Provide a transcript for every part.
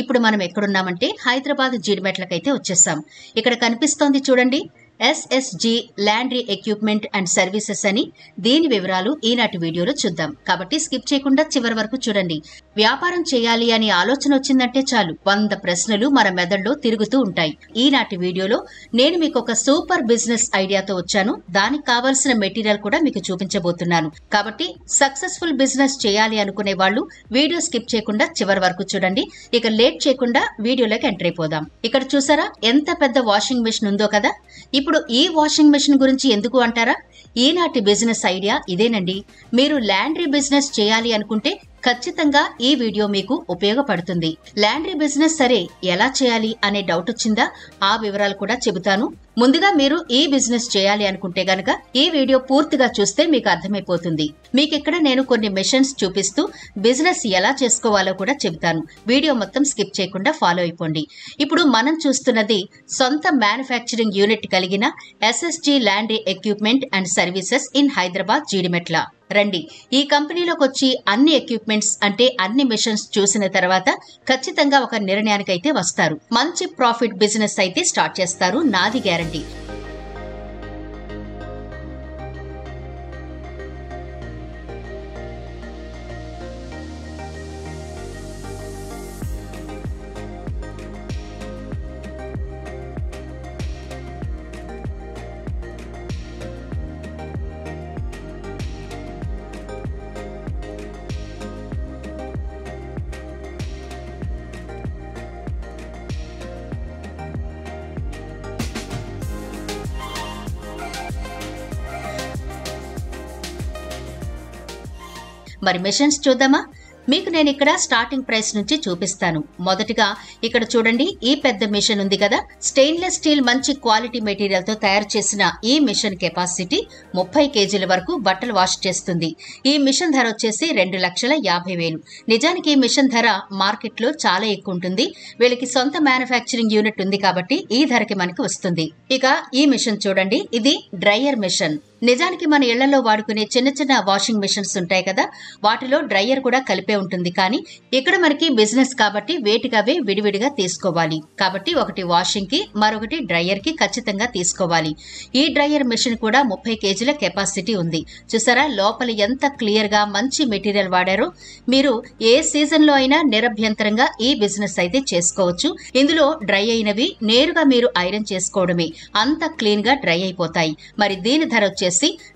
ఇప్పుడు మనం ఎక్కడున్నామంటే హైదరాబాద్ జీడిమెట్లకైతే వచ్చేసాం. ఇక్కడ కనిపిస్తోంది చూడండి, SSG laundry equipment and services అని. దీని వివరాలు ఈనాటి వీడియోలో చూద్దాం, కాబట్టి స్కిప్ చేయకుండా చివరి వరకు చూడండి. వ్యాపారం చేయాలి అని ఆలోచన వచ్చిందంటే చాలు 100 ప్రశ్నలు మన మెదడులో తిరుగుతూ ఉంటాయి. ఈనాటి వీడియోలో నేను మీకు ఒక సూపర్ బిజినెస్ ఐడియాతో వచ్చాను. దానికి కావాల్సిన మెటీరియల్ కూడా మీకు చూపించబోతున్నాను. కాబట్టి సక్సెస్ఫుల్ బిజినెస్ చేయాలి అనుకునే వాళ్ళు వీడియో స్కిప్ చేయకుండా చివరి వరకు చూడండి. ఇక లేట్ చేయకుండా వీడియోలోకి ఎంటర్ అయిపోదాం. ఇక్కడ చూసారా ఎంత పెద్ద వాషింగ్ మెషిన్ ఉందో కదా. ఇప్పుడు ఈ వాషింగ్ మెషిన్ గురించి ఎందుకు అంటారా? ఈనాటి బిజినెస్ ఐడియా ఇదేనండి. మీరు లాండ్రీ బిజినెస్ చేయాలి అనుకుంటే ఖచ్చితంగా ఈ వీడియో మీకు ఉపయోగపడుతుంది. లాండ్రీ బిజినెస్ సరే ఎలా చేయాలి అనే డౌట్ వచ్చిందా? ఆ వివరాలు కూడా చెబుతాను. ముందుగా మీరు ఈ బిజినెస్ చేయాలి అనుకుంటే గనక ఈ వీడియో పూర్తిగా చూస్తే మీకు అర్థమైపోతుంది. మీకు ఇక్కడ నేను కొన్ని మెషిన్స్ చూపిస్తూ బిజినెస్ ఎలా చేసుకోవాలో కూడా చెబుతాను. వీడియో మొత్తం స్కిప్ చేయకుండా ఫాలో అయిపోండి. ఇప్పుడు మనం చూస్తున్నది సొంత మ్యానుఫ్యాక్చరింగ్ యూనిట్ కలిగిన SSG laundry equipment and services in Hyderabad Jeedimetla. రండి, ఈ కంపెనీలోకి వచ్చి అన్ని ఎక్విప్మెంట్స్ అంటే అన్ని మిషన్స్ చూసిన తర్వాత ఖచ్చితంగా ఒక నిర్ణయానికి అయితే వస్తారు. మంచి ప్రాఫిట్ బిజినెస్ అయితే స్టార్ట్ చేస్తారు, నాది గ్యారంటీ. మరి మెషిన్స్ చూద్దామా? మీకు నేను ఇక్కడ స్టార్టింగ్ ప్రైస్ నుంచి చూపిస్తాను. మొదటిగా ఇక్కడ చూడండి, ఈ పెద్ద మిషన్ ఉంది కదా. స్టెయిన్లెస్ స్టీల్ మంచి క్వాలిటీ మెటీరియల్ తో తయారు చేసిన ఈ మిషన్ కెపాసిటీ 30 కేజీల వరకు బట్టలు వాష్ చేస్తుంది. ఈ మిషన్ ధర వచ్చేసి 2,50,000. నిజానికి ఈ మిషన్ ధర మార్కెట్ లో చాలా ఎక్కువ ఉంటుంది. వీళ్ళకి సొంత మ్యానుఫ్యాక్చరింగ్ యూనిట్ ఉంది కాబట్టి ఈ ధరకి మనకి వస్తుంది. ఇక ఈ మిషన్ చూడండి, ఇది డ్రైయర్ మిషన్. నిజానికి మన ఇళ్లలో వాడుకునే చిన్న చిన్న వాషింగ్ మిషన్స్ ఉంటాయి కదా, వాటిలో డ్రైయర్ కూడా కలిపే ఉంటుంది. కానీ ఇక్కడ మనకి బిజినెస్ కాబట్టి వేటికవే విడివిడిగా తీసుకోవాలి. కాబట్టి ఒకటి వాషింగ్ కి, మరొకటి డ్రైయర్ కి ఖచ్చితంగా తీసుకోవాలి. ఈ డ్రైయర్ మిషన్ కూడా 30 కేజీల కెపాసిటీ ఉంది. చూసారా లోపల ఎంత క్లియర్ గా మంచి మెటీరియల్ వాడారో. మీరు ఏ సీజన్ లో అయినా నిరభ్యంతరంగా ఈ బిజినెస్ అయితే చేసుకోవచ్చు. ఇందులో డ్రై అయినవి నేరుగా మీరు ఐరన్ చేసుకోవడమే, అంత క్లీన్ గా డ్రై అయిపోతాయి. మరి దీని ధర వచ్చేసి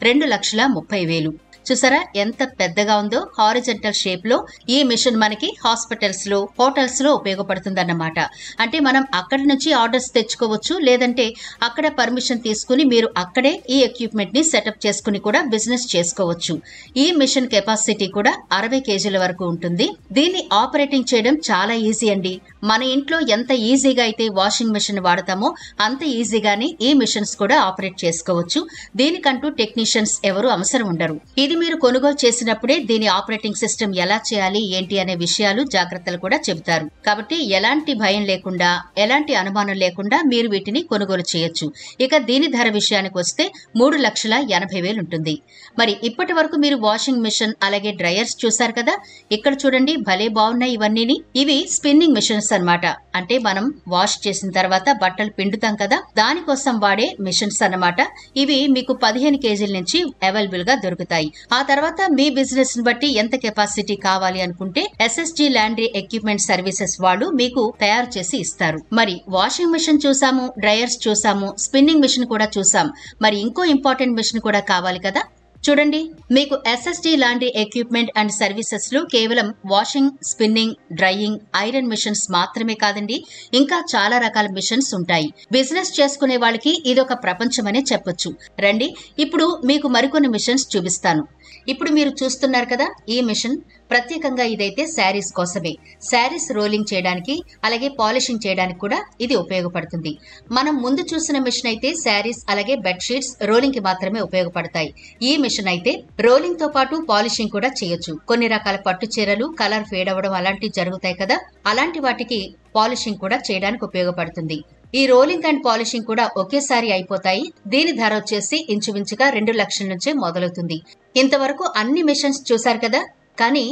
2,30,000. చూసారా ఎంత పెద్దగా ఉందో. హారిజంటల్ షేప్ లో ఈ మిషన్ మనకి హాస్పిటల్స్ లో, హోటల్స్ లో ఉపయోగపడుతుందన్నమాట. అంటే మనం అక్కడి నుంచి ఆర్డర్స్ తెచ్చుకోవచ్చు, లేదంటే అక్కడ పర్మిషన్ తీసుకుని మీరు అక్కడే ఈ ఎక్విప్మెంట్ ని సెటప్ చేసుకుని కూడా బిజినెస్ చేసుకోవచ్చు. ఈ మిషన్ కెపాసిటీ కూడా 60 కేజీల వరకు ఉంటుంది. దీన్ని ఆపరేటింగ్ చేయడం చాలా ఈజీ అండి. మన ఇంట్లో ఎంత ఈజీగా అయితే వాషింగ్ మిషన్ వాడతామో అంత ఈజీగానే ఈ మిషన్స్ కూడా ఆపరేట్ చేసుకోవచ్చు. దీనికంటూ టెక్నీషియన్స్ ఎవరు అవసరం ఉండరు. ఇది మీరు కొనుగోలు చేసినప్పుడే దీని ఆపరేటింగ్ సిస్టమ్ ఎలా చేయాలి ఏంటి అనే విషయాలు, జాగ్రత్తలు కూడా చెబుతారు. కాబట్టి ఎలాంటి భయం లేకుండా, ఎలాంటి అనుమానం లేకుండా మీరు వీటిని కొనుగోలు చేయొచ్చు. ఇక దీని ధర విషయానికి వస్తే 3,80,000 ఉంటుంది. మరి ఇప్పటి వరకు మీరు వాషింగ్ మిషన్ అలాగే డ్రైయర్స్ చూసారు కదా. ఇక్కడ చూడండి భలే బాగున్నాయి ఇవన్నీ. ఇవి స్పిన్నింగ్ మిషన్స్ అన్నమాట. అంటే మనం వాష్ చేసిన తర్వాత బట్టలు పిండుతాం కదా, దానికోసం వాడే మిషన్స్ అన్నమాట. ఇవి మీకు 15 కేజీల నుంచి అవైలబుల్ గా దొరుకుతాయి. ఆ తర్వాత మీ బిజినెస్ ని బట్టి ఎంత కెపాసిటీ కావాలి అనుకుంటే ఎస్ఎస్జి లాండ్రీ ఎక్విప్మెంట్ సర్వీసెస్ వాళ్ళు మీకు తయారు చేసి ఇస్తారు. మరి వాషింగ్ మిషన్ చూసాము, డ్రైయర్స్ చూసాము, స్పిన్నింగ్ మిషన్ కూడా చూసాం. మరి ఇంకో ఇంపార్టెంట్ మిషన్ కూడా కావాలి కదా. చూడండి, మీకు ఎస్ఎస్జి లాంటి ఎక్విప్మెంట్ అండ్ సర్వీసెస్ లో కేవలం washing, spinning, drying, iron machines మాత్రమే కాదండి, ఇంకా చాలా రకాల మిషన్స్ ఉంటాయి. బిజినెస్ చేసుకునే వాళ్ళకి ఇదొక ప్రపంచమనే చెప్పొచ్చు. రండి, ఇప్పుడు మీకు మరికొన్ని మిషన్స్ చూపిస్తాను. ఇప్పుడు మీరు చూస్తున్నారు కదా ఈ మిషన్, ప్రత్యేకంగా ఇదైతే శారీస్ కోసమే. శారీస్ రోలింగ్ చేయడానికి అలాగే పాలిషింగ్ చేయడానికి కూడా ఇది ఉపయోగపడుతుంది. మనం ముందు చూసిన మిషన్ అయితే శారీస్ అలాగే బెడ్షీట్స్ రోలింగ్ కి మాత్రమే ఉపయోగపడతాయి. ఈ మిషన్ అయితే రోలింగ్ తో పాటు పాలిషింగ్ కూడా చేయొచ్చు. కొన్ని రకాల పట్టు చీరలు కలర్ ఫేడ్ అవ్వడం అలాంటివి జరుగుతాయి కదా, అలాంటి వాటికి పాలిషింగ్ కూడా చేయడానికి ఉపయోగపడుతుంది. ఈ రోలింగ్ అండ్ పాలిషింగ్ కూడా ఒకేసారి అయిపోతాయి. దీని ధర వచ్చేసి ఇంచుమించుగా 2 లక్షల నుంచే మొదలవుతుంది. ఇంతవరకు అన్ని మిషన్స్ చూశారు కదా, కానీ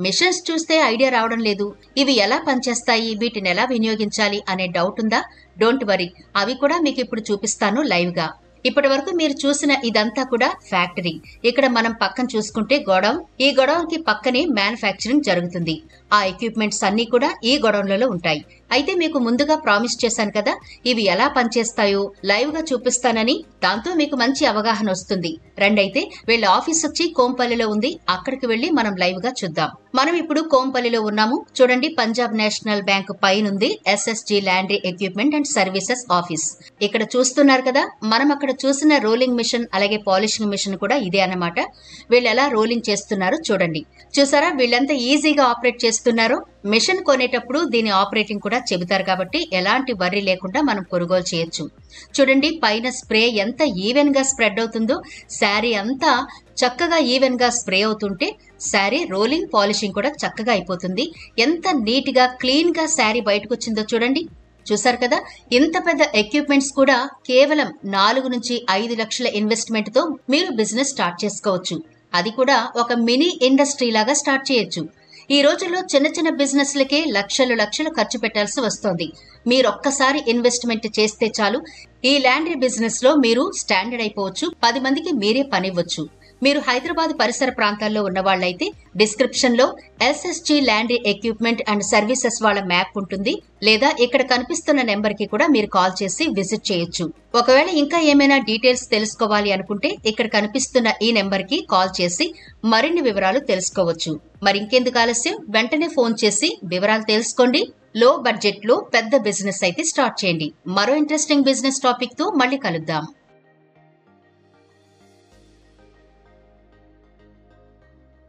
మిషన్స్ చూస్తే ఐడియా రావడం లేదు, ఇవి ఎలా పనిచేస్తాయి, వీటిని ఎలా వినియోగించాలి అనే డౌట్ ఉందా? డోంట్ వరీ, అవి కూడా మీకు ఇప్పుడు చూపిస్తాను లైవ్ గా. ఇప్పటి వరకు మీరు చూసిన ఇదంతా కూడా ఫ్యాక్టరీ. ఇక్కడ మనం పక్కన చూసుకుంటే గోడౌన్, ఈ గోడౌన్ కి పక్కనే మ్యానుఫ్యాక్చరింగ్ జరుగుతుంది. ఆ ఎక్విప్మెంట్స్ అన్ని కూడా ఈ గోడౌన్లలో ఉంటాయి. అయితే మీకు ముందుగా ప్రామిస్ చేశాను కదా, ఇవి ఎలా పనిచేస్తాయో లైవ్ గా చూపిస్తానని. దాంతో మీకు మంచి అవగాహన వస్తుంది. రండైతే వీళ్ళ ఆఫీస్ వచ్చి కోంపల్లిలో ఉంది, అక్కడికి వెళ్లి మనం లైవ్ గా చూద్దాం. మనం ఇప్పుడు కోంపల్లిలో ఉన్నాము. చూడండి, పంజాబ్ నేషనల్ బ్యాంక్ పైనుంది SSG laundry equipment and services office. ఇక్కడ చూస్తున్నారు కదా, మనం అక్కడ చూసిన రోలింగ్ మిషన్ అలాగే పాలిషింగ్ మిషన్ కూడా ఇదే అన్నమాట. వీళ్ళు ఎలా రోలింగ్ చేస్తున్నారో చూడండి. చూసారా వీళ్ళంతా ఈజీగా ఆపరేట్ చేస్తున్నారో? మిషన్ కొనేటప్పుడు దీని ఆపరేటింగ్ కూడా చెబుతారు కాబట్టి ఎలాంటి వర్రీ లేకుండా మనం కొనుగోలు చేయొచ్చు. చూడండి, పైన స్ప్రే ఎంత ఈవెన్ గా స్ప్రెడ్ అవుతుందో. శారీ అంతా చక్కగా ఈవెన్ గా స్ప్రే అవుతుంటే శారీ రోలింగ్ పాలిషింగ్ కూడా చక్కగా అయిపోతుంది. ఎంత నీట్ గా క్లీన్ గా శారీ బయటకు వచ్చిందో చూడండి. చూసారు కదా, ఇంత పెద్ద ఎక్విప్మెంట్స్ కూడా కేవలం 4 నుంచి 5 లక్షల ఇన్వెస్ట్మెంట్ తో మీరు బిజినెస్ స్టార్ట్ చేసుకోవచ్చు. అది కూడా ఒక మినీ ఇండస్ట్రీ లాగా స్టార్ట్ చేయొచ్చు. ఈ రోజుల్లో చిన్న చిన్న బిజినెస్లకే లక్షలు ఖర్చు పెట్టాల్సి వస్తోంది. మీరొక్కసారి ఇన్వెస్ట్మెంట్ చేస్తే చాలు, ఈ ల్యాండ్రీ బిజినెస్ లో మీరు స్టాండర్డ్ అయిపోవచ్చు. 10 మందికి మీరే పనివ్వచ్చు. మీరు హైదరాబాద్ పరిసర ప్రాంతాల్లో ఉన్న వాళ్ళైతే డిస్క్రిప్షన్ లో SSG laundry equipment and services వాళ్ళ మ్యాప్ ఉంటుంది, లేదా ఇక్కడ కనిపిస్తున్న నెంబర్ కి కూడా మీరు కాల్ చేసి విజిట్ చేయొచ్చు. ఒకవేళ ఇంకా ఏమైనా డీటెయిల్స్ తెలుసుకోవాలి అనుకుంటే ఇక్కడ కనిపిస్తున్న ఈ నెంబర్ కి కాల్ చేసి మరిన్ని వివరాలు తెలుసుకోవచ్చు. మరింకెందుకు ఆలస్యం, వెంటనే ఫోన్ చేసి వివరాలు తెలుసుకోండి. లో బడ్జెట్ లో పెద్ద బిజినెస్ అయితే స్టార్ట్ చేయండి. మరో ఇంట్రెస్టింగ్ బిజినెస్ టాపిక్ తో మళ్ళీ కలుద్దాం.